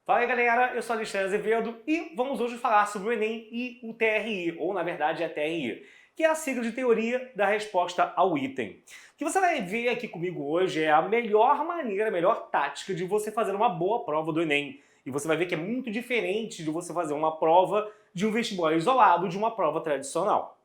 Fala aí galera, eu sou Alexandre Azevedo e vamos hoje falar sobre o Enem e o TRI, ou na verdade a TRI, que é a sigla de Teoria da Resposta ao Item. O que você vai ver aqui comigo hoje é a melhor maneira, a melhor tática de você fazer uma boa prova do Enem. E você vai ver que é muito diferente de você fazer uma prova de um vestibular isolado de uma prova tradicional.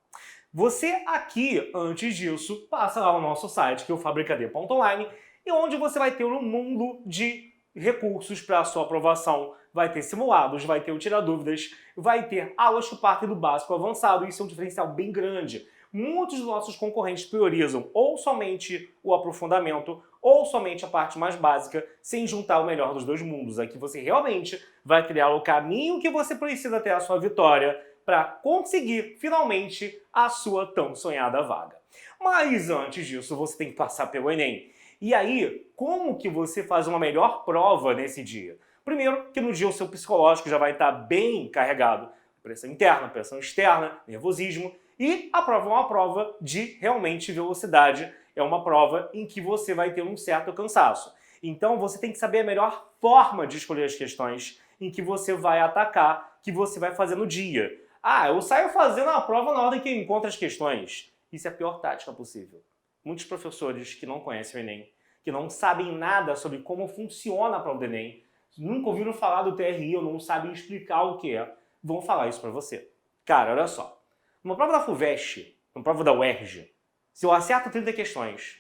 Você aqui, antes disso, passa lá no nosso site, que é o fabricad.online, e onde você vai ter um mundo de recursos para a sua aprovação. Vai ter simulados, vai ter o Tira Dúvidas, vai ter aulas que partem do básico ao avançado. Isso é um diferencial bem grande. Muitos dos nossos concorrentes priorizam ou somente o aprofundamento ou somente a parte mais básica, sem juntar o melhor dos dois mundos. Aqui você realmente vai criar o caminho que você precisa até a sua vitória para conseguir, finalmente, a sua tão sonhada vaga. Mas antes disso, você tem que passar pelo Enem. E aí, como que você faz uma melhor prova nesse dia? Primeiro, que no dia o seu psicológico já vai estar bem carregado. Pressão interna, pressão externa, nervosismo. E a prova é uma prova de realmente velocidade. É uma prova em que você vai ter um certo cansaço. Então você tem que saber a melhor forma de escolher as questões em que você vai atacar, que você vai fazer no dia. Ah, eu saio fazendo a prova na ordem que eu encontro as questões. Isso é a pior tática possível. Muitos professores que não conhecem o Enem, que não sabem nada sobre como funciona a prova do Enem, nunca ouviram falar do TRI ou não sabem explicar o que é, vão falar isso pra você. Cara, olha só. Numa prova da FUVEST, numa prova da UERJ, se eu acerto 30 questões,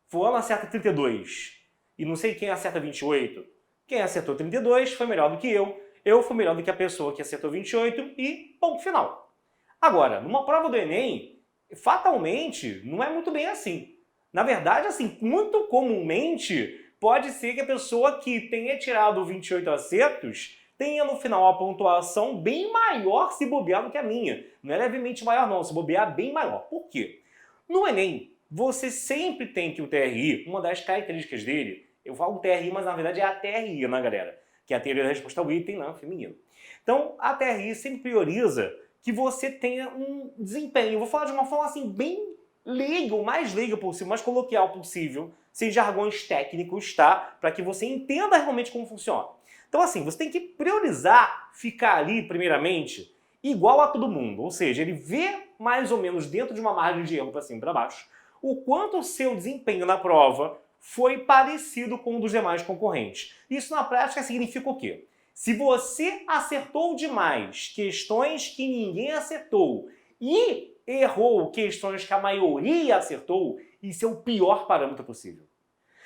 fulano acerta 32 e não sei quem acerta 28, quem acertou 32 foi melhor do que eu fui melhor do que a pessoa que acertou 28 e ponto final. Agora, numa prova do Enem, fatalmente, não é muito bem assim. Na verdade, assim, muito comumente, pode ser que a pessoa que tenha tirado 28 acertos tenha no final a pontuação bem maior se bobear do que a minha. Não é levemente maior não, se bobear bem maior. Por quê? No Enem, você sempre tem que o TRI, uma das características dele, eu falo TRI, mas na verdade é a TRI, né, galera? Que é a Teoria da Resposta ao Item, não, feminino. Então, a TRI sempre prioriza que você tenha um desempenho. Eu vou falar de uma forma assim bem leiga, o mais leiga possível, mais coloquial possível, sem jargões técnicos, tá? Para que você entenda realmente como funciona. Então, assim, você tem que priorizar ficar ali, primeiramente, igual a todo mundo. Ou seja, ele vê mais ou menos dentro de uma margem de erro para cima e para baixo, o quanto o seu desempenho na prova foi parecido com o dos demais concorrentes. Isso na prática significa o quê? Se você acertou demais questões que ninguém acertou e errou questões que a maioria acertou, isso é o pior parâmetro possível.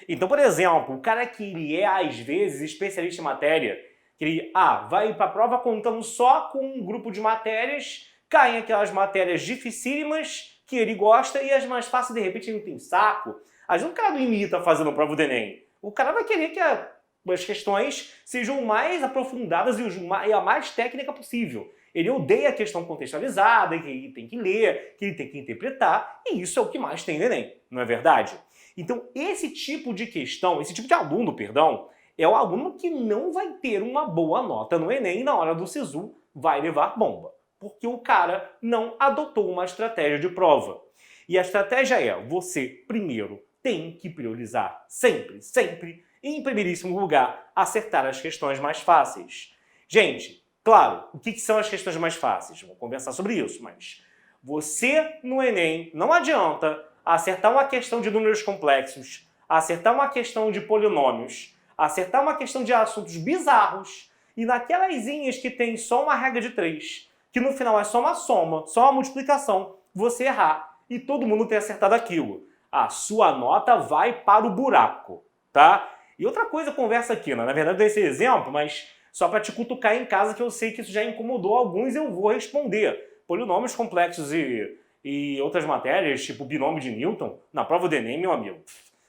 Então, por exemplo, o cara que ele é, às vezes, especialista em matéria, que ele vai para a prova contando só com um grupo de matérias, caem aquelas matérias dificílimas que ele gosta e as mais fáceis, de repente, ele não tem saco. Às vezes o cara não imita fazendo prova do Enem. O cara vai querer que as questões sejam mais aprofundadas e a mais técnica possível. Ele odeia a questão contextualizada, que ele tem que ler, que ele tem que interpretar, e isso é o que mais tem no Enem, não é verdade? Então, esse tipo de questão, esse tipo de aluno, perdão, é o aluno que não vai ter uma boa nota no Enem e na hora do SISU vai levar bomba. Porque o cara não adotou uma estratégia de prova. E a estratégia é, você, primeiro, tem que priorizar sempre, sempre, em primeiríssimo lugar, acertar as questões mais fáceis. Gente, claro, o que são as questões mais fáceis? Vamos conversar sobre isso, mas você no Enem não adianta acertar uma questão de números complexos, acertar uma questão de polinômios, acertar uma questão de assuntos bizarros e naquelas linhas que tem só uma regra de 3, que no final é só uma soma, só uma multiplicação, você errar e todo mundo ter acertado aquilo. A sua nota vai para o buraco, tá? E outra coisa, conversa aqui, né? Na verdade, eu dei esse exemplo, mas só para te cutucar em casa, que eu sei que isso já incomodou alguns, eu vou responder. Polinômios complexos e outras matérias, tipo binômio de Newton, na prova do Enem, meu amigo,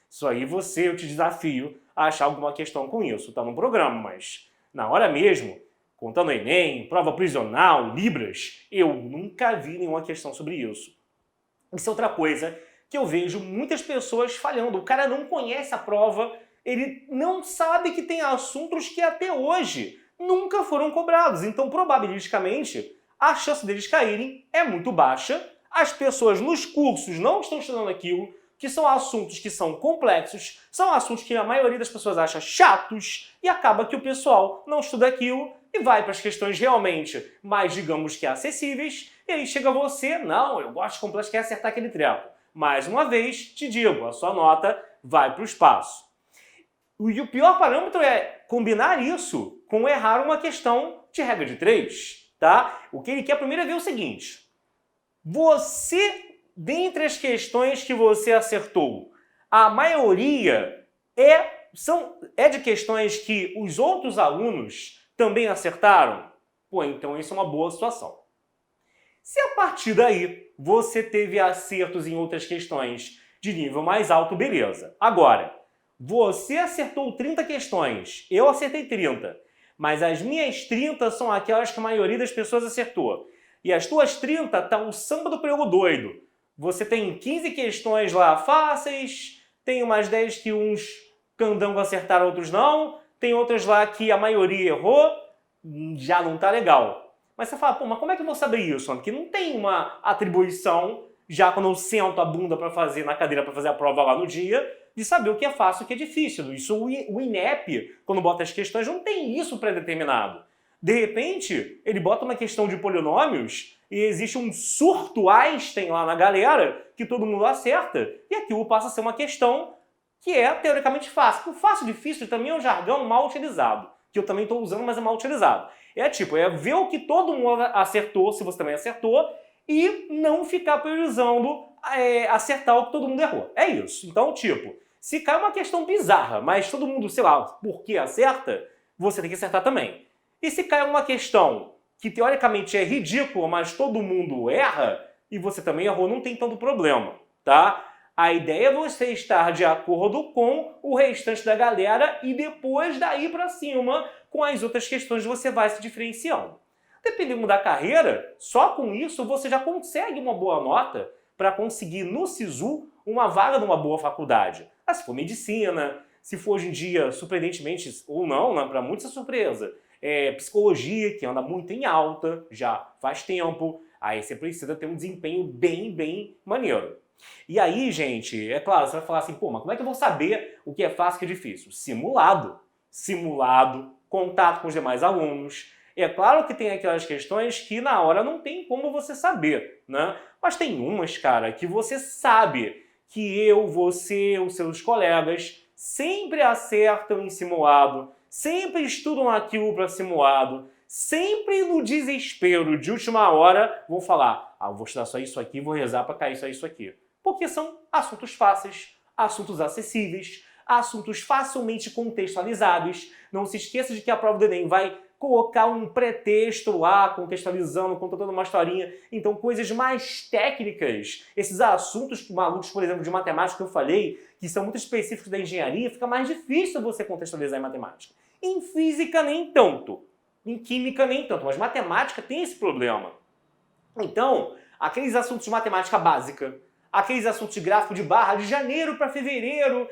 isso aí eu te desafio a achar alguma questão com isso, tá no programa, mas na hora mesmo, contando Enem, prova prisional, Libras, eu nunca vi nenhuma questão sobre isso. Isso é outra coisa que eu vejo muitas pessoas falhando. O cara não conhece a prova, ele não sabe que tem assuntos que até hoje nunca foram cobrados. Então, probabilisticamente, a chance deles caírem é muito baixa. As pessoas nos cursos não estão estudando aquilo. que são assuntos que são complexos, são assuntos que a maioria das pessoas acha chatos e acaba que o pessoal não estuda aquilo e vai para as questões realmente mais, digamos que acessíveis, e aí chega você, não, eu gosto de complexo, quer acertar aquele treco. Mais uma vez, te digo, a sua nota vai para o espaço. E o pior parâmetro é combinar isso com errar uma questão de regra de 3, tá? O que ele quer primeiro é ver o seguinte: você, dentre as questões que você acertou, a maioria é de questões que os outros alunos também acertaram? Pô, então isso é uma boa situação. Se a partir daí você teve acertos em outras questões de nível mais alto, beleza. Agora, você acertou 30 questões, eu acertei 30, mas as minhas 30 são aquelas que a maioria das pessoas acertou. E as tuas 30 tá o samba do prego doido. Você tem 15 questões lá fáceis, tem umas 10 que uns candangos acertaram, outros não, tem outras lá que a maioria errou, já não tá legal. Mas você fala, pô, mas como é que eu vou saber isso? Porque não tem uma atribuição, já quando eu sento a bunda para fazer na cadeira para fazer a prova lá no dia, de saber o que é fácil e o que é difícil. Isso o INEP, quando bota as questões, não tem isso pré-determinado. De repente, ele bota uma questão de polinômios e existe um surto Einstein lá na galera que todo mundo acerta e aquilo passa a ser uma questão que é teoricamente fácil. O fácil e difícil também é um jargão mal utilizado, que eu também estou usando, mas é mal utilizado. É ver o que todo mundo acertou, se você também acertou, e não ficar priorizando acertar o que todo mundo errou. É isso. Então, se cai uma questão bizarra, mas todo mundo, sei lá, por que acerta, você tem que acertar também. E se cai uma questão que teoricamente é ridícula, mas todo mundo erra, e você também errou, não tem tanto problema, tá? A ideia é você estar de acordo com o restante da galera e depois daí pra cima, com as outras questões você vai se diferenciando. Dependendo da carreira, só com isso você já consegue uma boa nota para conseguir no SISU uma vaga numa boa faculdade. Ah, se for medicina, se for hoje em dia, surpreendentemente ou não, né, para muitos é surpresa, psicologia, que anda muito em alta, já faz tempo, aí você precisa ter um desempenho bem maneiro. E aí, gente, é claro, você vai falar assim, pô, mas como é que eu vou saber o que é fácil e o que é difícil? Simulado, contato com os demais alunos. É claro que tem aquelas questões que na hora não tem como você saber, né? Mas tem umas, cara, que você sabe que eu, você, os seus colegas sempre acertam em simulado, sempre estudam aquilo para simulado, sempre no desespero de última hora vão falar, eu vou estudar só isso aqui, vou rezar para cair só isso aqui. Porque são assuntos fáceis, assuntos acessíveis, assuntos facilmente contextualizáveis. Não se esqueça de que a prova do Enem vai colocar um pretexto lá, contextualizando, contando uma historinha. Então, coisas mais técnicas, esses assuntos malucos, por exemplo, de matemática que eu falei, que são muito específicos da engenharia, fica mais difícil você contextualizar em matemática. Em física, nem tanto. Em química, nem tanto. Mas matemática tem esse problema. Então, aqueles assuntos de matemática básica, aqueles assuntos de gráfico de barra de janeiro para fevereiro,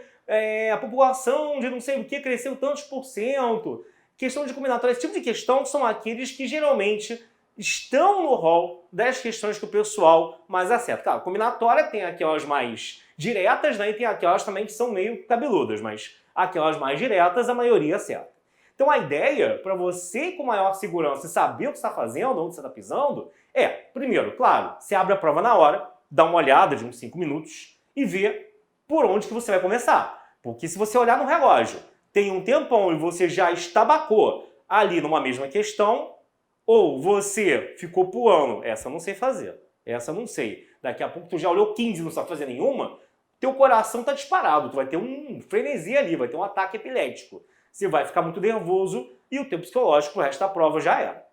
a população de não sei o que cresceu tantos por cento, questão de combinatória, esse tipo de questão são aqueles que geralmente estão no rol das questões que o pessoal mais acerta. Claro, combinatória tem aquelas mais diretas, né, e tem aquelas também que são meio cabeludas, mas aquelas mais diretas a maioria acerta. Então a ideia, para você com maior segurança e saber o que você está fazendo, onde você está pisando, primeiro, claro, você abre a prova na hora, dá uma olhada de uns 5 minutos e vê por onde que você vai começar. Porque se você olhar no relógio, tem um tempão e você já estabacou ali numa mesma questão, ou você ficou pulando, essa eu não sei fazer, essa eu não sei. Daqui a pouco tu já olhou 15 e não sabe fazer nenhuma, teu coração tá disparado, tu vai ter um frenesi ali, vai ter um ataque epilético. Você vai ficar muito nervoso e o teu psicológico pro resto da prova já era.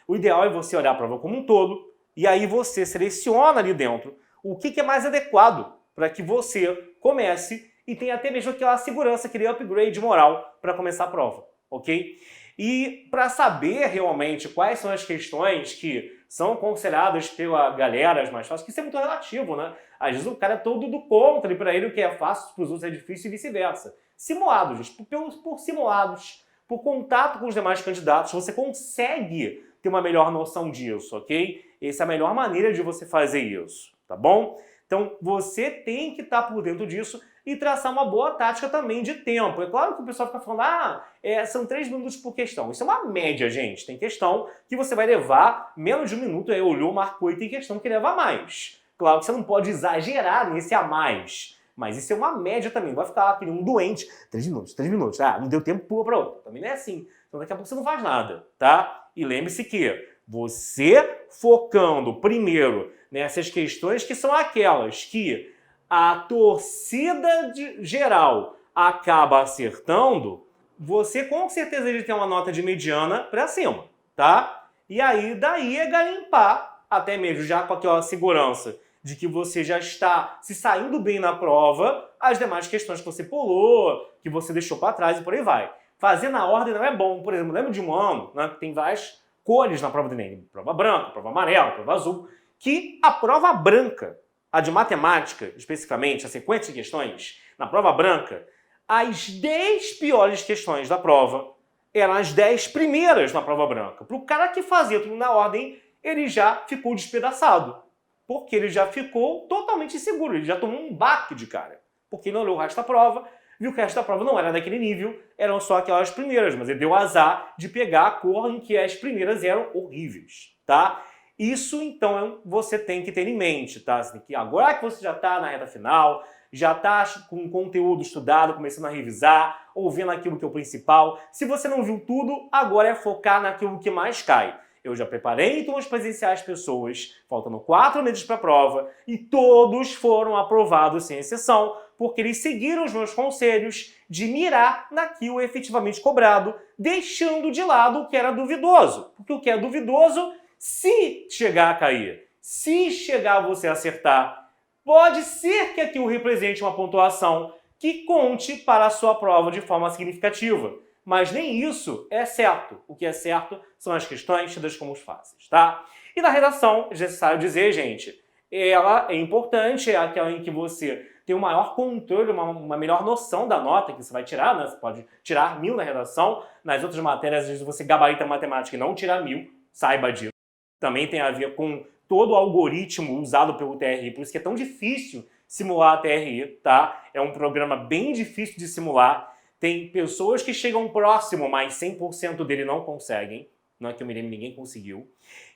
O ideal é você olhar a prova como um todo e aí você seleciona ali dentro o que é mais adequado para que você comece e tenha até mesmo aquela segurança, aquele upgrade moral para começar a prova, ok? E para saber realmente quais são as questões que são consideradas pela galera as mais fáceis, que isso é muito relativo, né? Às vezes o cara é todo do contra e para ele o que é fácil para os outros é difícil e vice-versa. Simulados, gente, por simulados, por contato com os demais candidatos, você consegue ter uma melhor noção disso, ok? Essa é a melhor maneira de você fazer isso, tá bom? Então, você tem que estar por dentro disso e traçar uma boa tática também de tempo. É claro que o pessoal fica falando, são 3 minutos por questão. Isso é uma média, gente. Tem questão que você vai levar menos de 1 minuto, aí olhou, marcou, e tem questão que leva mais. Claro que você não pode exagerar nesse a mais, mas isso é uma média também. Não vai ficar que nem um doente, 3 minutos, 3 minutos. Não deu tempo, pula para outra. Também não é assim. Então daqui a pouco você não faz nada, tá? E lembre-se que você focando primeiro nessas questões que são aquelas que a torcida geral acaba acertando, você com certeza ele tem uma nota de mediana para cima, tá? E aí, daí é garimpar, até mesmo já com aquela segurança de que você já está se saindo bem na prova, as demais questões que você pulou, que você deixou para trás e por aí vai. Fazer na ordem não é bom. Por exemplo, lembro de um ano, né, que tem várias cores na prova do Enem, prova branca, prova amarela, prova azul, que a prova branca, a de matemática, especificamente, a sequência de questões, na prova branca, as 10 piores questões da prova eram as 10 primeiras na prova branca. Para o cara que fazia tudo na ordem, ele já ficou despedaçado. Porque ele já ficou totalmente inseguro, ele já tomou um baque de cara. Porque não olhou o resto da prova, viu que o resto da prova não era daquele nível, eram só aquelas primeiras, mas ele deu azar de pegar a cor em que as primeiras eram horríveis, tá? Isso, então, você tem que ter em mente, tá? Você tem que, agora que você já está na reta final, já está com o conteúdo estudado, começando a revisar, ouvindo aquilo que é o principal. Se você não viu tudo, agora é focar naquilo que mais cai. Eu já preparei turmas presenciais pessoas, faltando 4 meses para a prova, e todos foram aprovados sem exceção, porque eles seguiram os meus conselhos de mirar naquilo efetivamente cobrado, deixando de lado o que era duvidoso. Porque o que é duvidoso, se chegar a cair, se chegar você a acertar, pode ser que aquilo represente uma pontuação que conte para a sua prova de forma significativa. Mas nem isso é certo. O que é certo são as questões tidas como fáceis, tá? E na redação, é necessário dizer, gente, ela é importante, é aquela em que você tem um maior controle, uma melhor noção da nota que você vai tirar, né? Você pode tirar 1000 na redação, nas outras matérias, às vezes você gabarita matemática e não tira 1000, saiba disso. Também tem a ver com todo o algoritmo usado pelo TRI, por isso que é tão difícil simular a TRI, tá? É um programa bem difícil de simular. Tem pessoas que chegam próximo, mas 100% dele não conseguem. Não é que eu me lembre, ninguém conseguiu.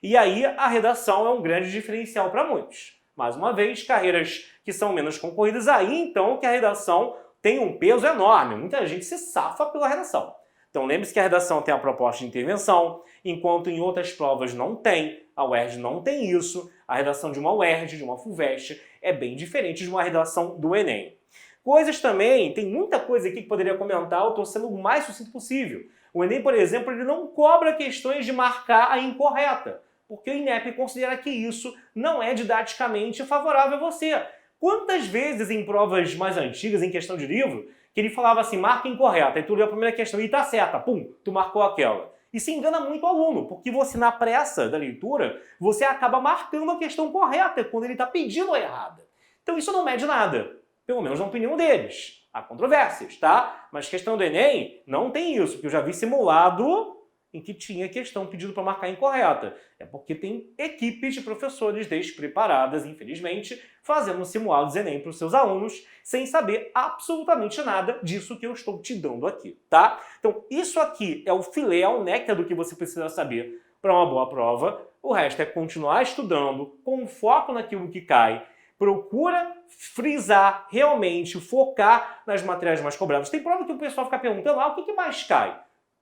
E aí a redação é um grande diferencial para muitos. Mais uma vez, carreiras que são menos concorridas, aí então que a redação tem um peso enorme. Muita gente se safa pela redação. Então lembre-se que a redação tem a proposta de intervenção, enquanto em outras provas não tem. A UERJ não tem isso. A redação de uma UERJ, de uma FUVEST, é bem diferente de uma redação do Enem. Coisas também, tem muita coisa aqui que poderia comentar, eu estou sendo o mais sucinto possível. O Enem, por exemplo, ele não cobra questões de marcar a incorreta, porque o INEP considera que isso não é didaticamente favorável a você. Quantas vezes em provas mais antigas, em questão de livro, que ele falava assim, marca incorreta, aí tu leu a primeira questão e tá certa, pum, tu marcou aquela. Isso engana muito o aluno, porque você, na pressa da leitura, você acaba marcando a questão correta quando ele está pedindo a errada. Então isso não mede nada. Pelo menos na opinião deles. Há controvérsias, tá? Mas questão do Enem não tem isso, porque eu já vi simulado em que tinha questão pedido para marcar incorreta. É porque tem equipes de professores despreparadas, infelizmente, fazendo simulados Enem para os seus alunos sem saber absolutamente nada disso que eu estou te dando aqui, tá? Então, isso aqui é o filé, é o néctar do que você precisa saber para uma boa prova. O resto é continuar estudando com foco naquilo que cai. Procura frisar, realmente, focar nas matérias mais cobradas. Tem prova que o pessoal fica perguntando, o que mais cai?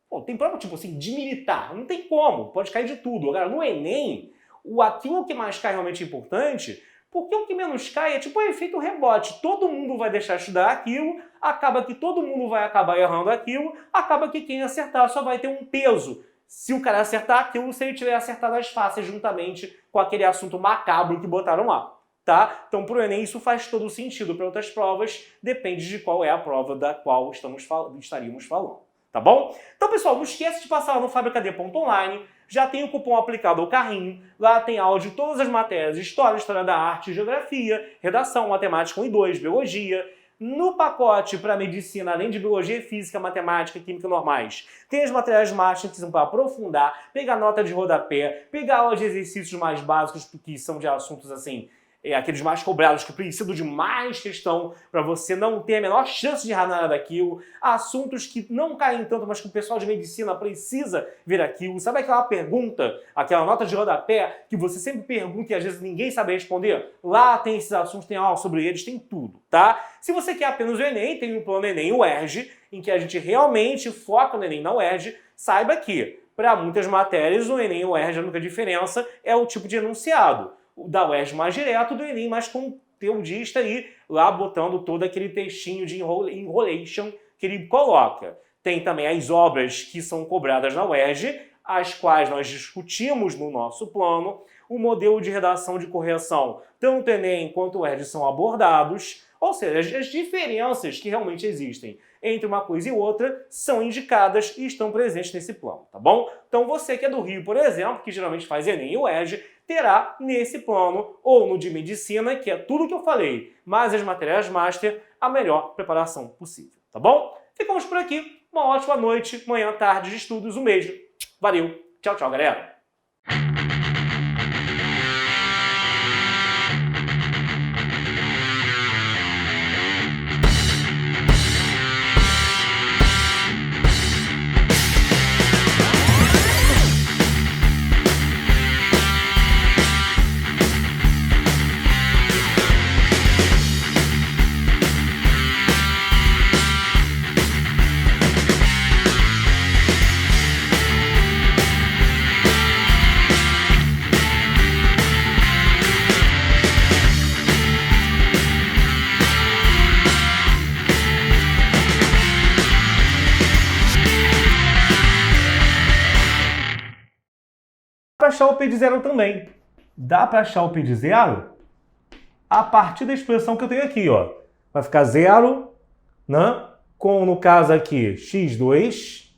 Pô, tem prova, tipo assim, de militar. Não tem como, pode cair de tudo. Agora, no Enem, aquilo que mais cai realmente é importante, porque o que menos cai é tipo o efeito rebote. Todo mundo vai deixar de estudar aquilo, acaba que todo mundo vai acabar errando aquilo, acaba que quem acertar só vai ter um peso. Se o cara acertar aquilo, se ele tiver acertado as faces juntamente com aquele assunto macabro que botaram lá. Tá? Então, para o Enem, isso faz todo sentido. Para outras provas, depende de qual é a prova da qual estaríamos falando. Tá bom? Então, pessoal, não esquece de passar lá no fabricad.online. Já tem o cupom aplicado ao carrinho. Lá tem aula de todas as matérias: História, História da Arte, Geografia, Redação, Matemática 1 e 2, Biologia. No pacote para medicina, além de biologia, física, matemática e química normais, tem as matérias mais que são para aprofundar, pegar nota de rodapé, pegar aula de exercícios mais básicos, que são de assuntos assim, aqueles mais cobrados que precisam de mais questão para você não ter a menor chance de errar nada daquilo, assuntos que não caem tanto, mas que o pessoal de medicina precisa ver aquilo. Sabe aquela pergunta, aquela nota de rodapé que você sempre pergunta e às vezes ninguém sabe responder? Lá tem esses assuntos, tem aula sobre eles, tem tudo, tá? Se você quer apenas o Enem, tem o plano Enem UERJ, em que a gente realmente foca no Enem na UERJ. Saiba que, para muitas matérias, o Enem e o UERJ, a única diferença é o tipo de enunciado. O da UERJ mais direto, do Enem mais conteudista e lá botando todo aquele textinho de enrolation que ele coloca. Tem também as obras que são cobradas na UERJ, as quais nós discutimos no nosso plano. O modelo de redação de correção, tanto o Enem quanto o UERJ são abordados, ou seja, as diferenças que realmente existem entre uma coisa e outra são indicadas e estão presentes nesse plano, tá bom? Então você que é do Rio, por exemplo, que geralmente faz Enem e UERJ, terá nesse plano, ou no de medicina, que é tudo que eu falei, mais as matérias master, a melhor preparação possível, tá bom? Ficamos por aqui, uma ótima noite, manhã, tarde de estudos, um beijo, valeu, tchau, tchau, galera! Dá para achar o P de zero também. Dá para achar o P de zero a partir da expressão que eu tenho aqui, ó. Vai ficar 0, né? Com, no caso aqui, x2.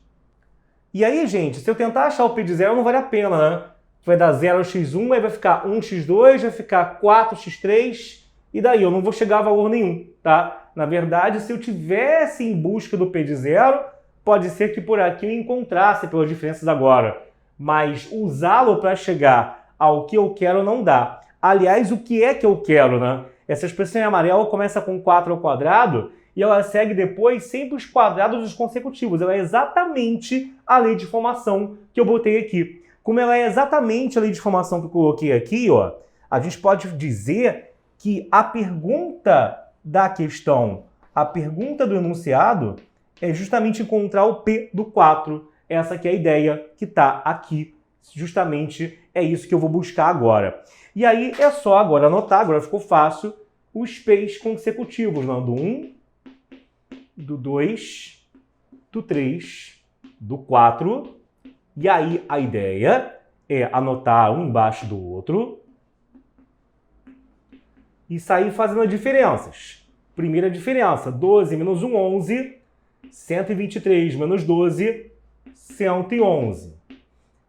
E aí, gente, se eu tentar achar o P de zero, não vale a pena, né? Vai dar 0x1, aí vai ficar 1x2, vai ficar 4x3, e daí eu não vou chegar a valor nenhum, tá? Na verdade, se eu tivesse em busca do P de zero, pode ser que por aqui eu encontrasse pelas diferenças agora. Mas usá-lo para chegar ao que eu quero não dá. Aliás, o que é que eu quero, né? Essa expressão em amarelo começa com 4 ao quadrado e ela segue depois sempre os quadrados dos consecutivos. Ela é exatamente a lei de formação que eu botei aqui. Como ela é exatamente a lei de formação que eu coloquei aqui, ó, a gente pode dizer que a pergunta da questão, a pergunta do enunciado, é justamente encontrar o P do 4. Essa que é a ideia que está aqui. Justamente é isso que eu vou buscar agora. E aí é só agora anotar, agora ficou fácil, os P's consecutivos, não? Do 1, do 2, do 3, do 4. E aí a ideia é anotar um embaixo do outro e sair fazendo as diferenças. Primeira diferença, 12 menos 1, 11. 123 menos 12, 111.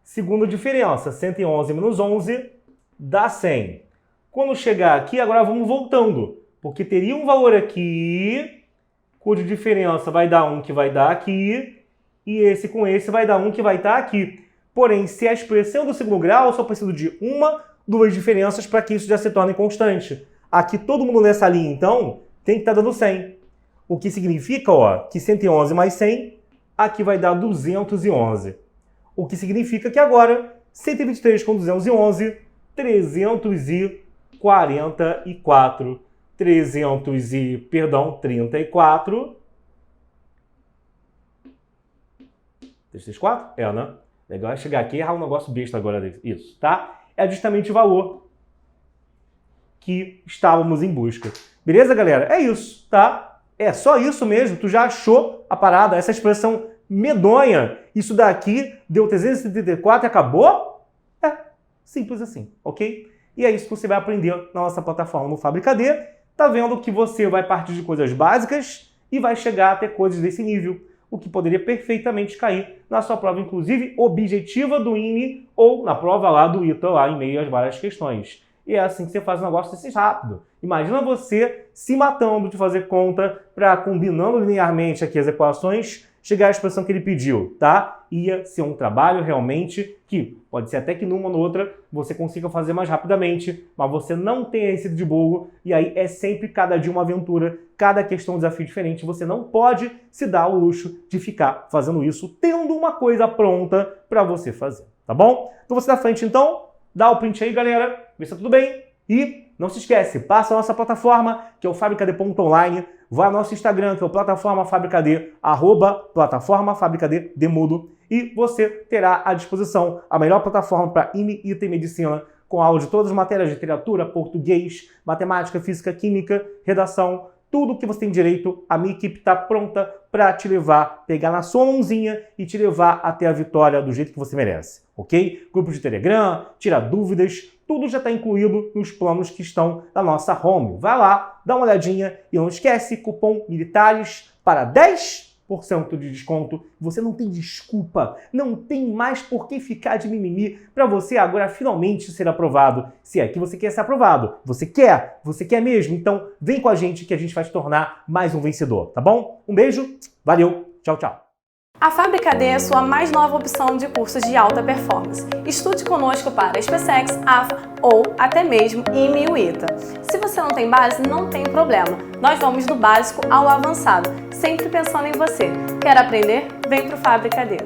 Segunda diferença, 111 menos 11 dá 100. Quando chegar aqui, agora vamos voltando, porque teria um valor aqui, cuja diferença vai dar 1 que vai dar aqui, e esse com esse vai dar 1 que vai estar aqui. Porém, se a expressão do segundo grau, eu só preciso de uma, duas diferenças para que isso já se torne constante. Aqui todo mundo nessa linha, então, tem que estar dando 100. O que significa, ó, que 111 mais 100, aqui vai dar 211. O que significa que agora, 123 com 211, 344. 34. 334? É, né? Legal é chegar aqui e errar um negócio besta agora. Isso, tá? É justamente o valor que estávamos em busca. Beleza, galera? É isso, tá? É só isso mesmo. Tu já achou a parada? Essa expressão medonha. Isso daqui deu 374 e acabou? É, simples assim, ok? E é isso que você vai aprender na nossa plataforma no Fabricadê. Tá vendo que você vai partir de coisas básicas e vai chegar até coisas desse nível, o que poderia perfeitamente cair na sua prova, inclusive objetiva do INE ou na prova lá do ITA, lá em meio às várias questões. E é assim que você faz um negócio desse rápido. Imagina você se matando de fazer conta para combinando linearmente aqui as equações, chegar à exposição que ele pediu, tá? Ia ser um trabalho realmente que pode ser até que numa ou noutra você consiga fazer mais rapidamente, mas você não tem a receita de bolo e aí é sempre cada dia uma aventura, cada questão um desafio diferente. Você não pode se dar o luxo de ficar fazendo isso tendo uma coisa pronta para você fazer, tá bom? Então você da frente então, dá o print aí, galera, vê se tá tudo bem e não se esquece, passa a nossa plataforma, que é o fabricad.online, vai ao nosso Instagram, que é o Plataforma Fabricad, @plataformafabricad Demudo, e você terá à disposição a melhor plataforma para IME, ITA e Medicina, com aula de todas as matérias de literatura, português, matemática, física, química, redação, tudo que você tem direito. A minha equipe está pronta para te levar, pegar na sua mãozinha e te levar até a vitória do jeito que você merece, ok? Grupo de Telegram, tira dúvidas, tudo já está incluído nos planos que estão na nossa home. Vai lá, dá uma olhadinha e não esquece, cupom MILITARES para 10% de desconto. Você não tem desculpa, não tem mais por que ficar de mimimi para você agora finalmente ser aprovado. Se é que você quer ser aprovado, você quer mesmo? Então vem com a gente que a gente vai te tornar mais um vencedor, tá bom? Um beijo, valeu, tchau, tchau. A Fabricad é a sua mais nova opção de cursos de alta performance. Estude conosco para SpaceX, AFA ou até mesmo IME e ITA. Se você não tem base, não tem problema. Nós vamos do básico ao avançado, sempre pensando em você. Quer aprender? Vem para o Fabricad.